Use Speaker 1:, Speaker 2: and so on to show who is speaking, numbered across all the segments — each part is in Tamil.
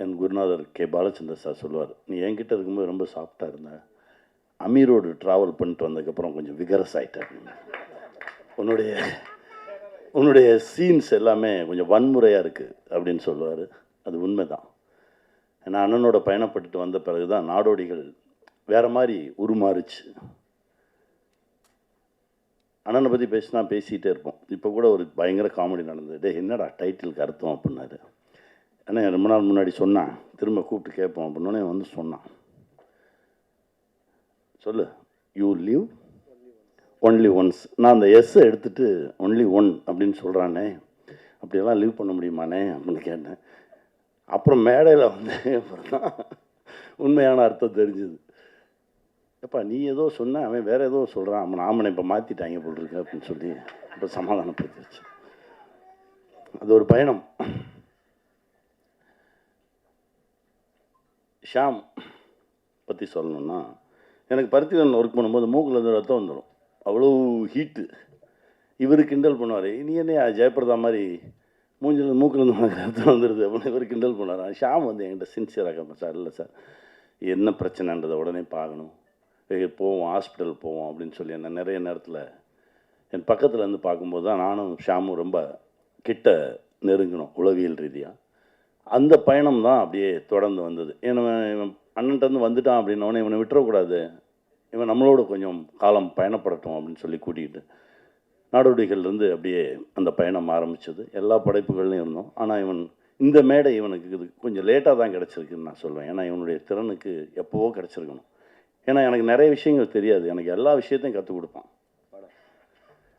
Speaker 1: என் குருநாதர் கே பாலச்சந்திர சார் சொல்லுவார், நீ என்கிட்ட இருக்கும்போது ரொம்ப சாஃப்டாக இருந்த, அமீரோடு ட்ராவல் பண்ணிட்டு வந்ததுக்கப்புறம் கொஞ்சம் விகரஸ் ஆகிட்டார். உன்னுடைய உன்னுடைய சீன்ஸ் எல்லாமே கொஞ்சம் வன்முறையாக இருக்குது அப்படின்னு சொல்லுவார். அது உண்மை தான். ஏன்னா அண்ணனோட பயணப்பட்டுட்டு வந்த பிறகு தான் நாடோடிகள் வேறு மாதிரி உருமாறுச்சு. அண்ணனை பற்றி பேசினா பேசிகிட்டே இருப்போம். இப்போ கூட ஒரு பயங்கர காமெடி நடந்தது. டே என்னடா டைட்டிலுக்கு அர்த்தம் அப்படின்னாரு. ஏன்னா ரொம்ப நாள் முன்னாடி சொன்னான், திரும்ப கூப்பிட்டு கேட்போம் அப்படின்னோடனே வந்து சொன்னான், சொல்லு, யூ லிவ் ஒன்லி ஒன்ஸ். நான் அந்த எஸ்ஸை எடுத்துகிட்டு ஒன்லி ஒன் அப்படின்னு சொல்கிறானே, அப்படியெல்லாம் லீவ் பண்ண முடியுமானே அப்படின்னு கேட்டேன். அப்புறம் மேடையில் வந்து அப்புறம் தான் உண்மையான அர்த்தம் தெரிஞ்சுது. எப்பா நீ ஏதோ சொன்ன, அவன் வேறு ஏதோ சொல்கிறான், அவன் ஆமனை இப்போ மாற்றிட்டாங்க போல் இருக்கு அப்படின்னு சொல்லி இப்போ சமாதானப்படுத்திடுச்சு. அது ஒரு பயணம். ஷாம் பற்றி சொல்லணுன்னா, எனக்கு பருத்தியில் ஒர்க் பண்ணும்போது மூக்கில் வந்து ரத்தம் வந்துடும், அவ்வளோ ஹீட்டு. இவர் கிண்டல் பண்ணுவார், நீ என்ன ஜெயபிரதா மாதிரி மூஞ்சில் மூக்கில் உனக்கு ரத்தம் வந்துடுது அப்படின்னு இவர் கிண்டல் பண்ணுவார். ஷாம் வந்து என்கிட்ட சின்சியராக கேட்பேன், சார் இல்லை சார் என்ன பிரச்சனைன்றதை உடனே பார்க்கணும், போவோம் ஹாஸ்பிட்டல் போவோம் அப்படின்னு சொல்லி என்ன நிறைய நேரத்தில் என் பக்கத்தில் இருந்து பார்க்கும்போது தான் நானும் ஷாமும் ரொம்ப கிட்ட நெருங்கணும் உளவியல் ரீதியாக. அந்த பயணம் தான் அப்படியே தொடர்ந்து வந்தது. இவன் அண்ணன்ட்டு வந்துட்டான் அப்படின்னோடனே இவனை விட்டுறக்கூடாது, இவன் நம்மளோட கொஞ்சம் காலம் பயணப்படட்டும் அப்படின்னு சொல்லி கூட்டிகிட்டு நாடோடிகள்லேருந்து அப்படியே அந்த பயணம் ஆரம்பித்தது. எல்லா படைப்புகள்லையும் இருந்தோம். ஆனால் இவன் இந்த மேடை இவனுக்கு இது கொஞ்சம் லேட்டாக தான் கிடச்சிருக்குன்னு நான் சொல்வேன். ஏன்னா இவனுடைய திறனுக்கு எப்போவோ கிடச்சிருக்கணும். ஏன்னா எனக்கு நிறைய விஷயங்கள் தெரியாது, எனக்கு எல்லா விஷயத்தையும் கற்றுக் கொடுப்பான்.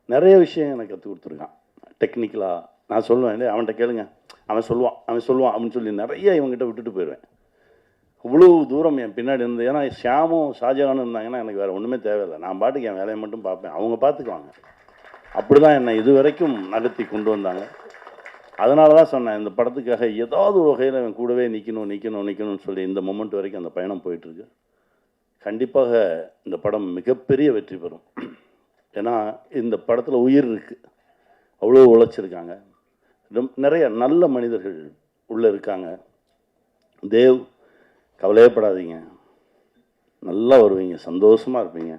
Speaker 1: நிறைய விஷயம் எனக்கு கற்றுக் கொடுத்துருக்கான் டெக்னிக்கலாக. நான் சொல்லுவேன், அவன்கிட்ட கேளுங்க, அவன் சொல்லுவான் அப்படின்னு சொல்லி நிறைய இவங்ககிட்ட விட்டுட்டு போயிடுவேன். இவ்வளோ தூரம் என் பின்னாடி இருந்து. ஏன்னா ஷியாமும் ஷாஜகானும் இருந்தாங்கன்னா எனக்கு வேறு ஒன்றுமே தேவையில்லை, நான் பாட்டுக்கு என் வேலையை மட்டும் பார்ப்பேன், அவங்க பார்த்துக்குவாங்க. அப்படி தான் என்னை இது வரைக்கும் நகர்த்தி கொண்டு வந்தாங்க. அதனால தான் சொன்னேன், இந்த படத்துக்காக ஏதாவது ஒரு வகையில் அவன் கூடவே நிற்கணும்னு சொல்லி இந்த மொமெண்ட் வரைக்கும் அந்த பயணம் போயிட்டுருக்கு. கண்டிப்பாக இந்த படம் மிகப்பெரிய வெற்றி பெறும். ஏன்னா இந்த படத்தில் உயிர் இருக்குது, அவ்வளோ உழைச்சிருக்காங்க, நிறைய நல்ல மனிதர்கள் உள்ளே இருக்காங்க. தேவ், கவலையப்படாதீங்க, நல்லா வருவீங்க, சந்தோஷமாக இருப்பீங்க.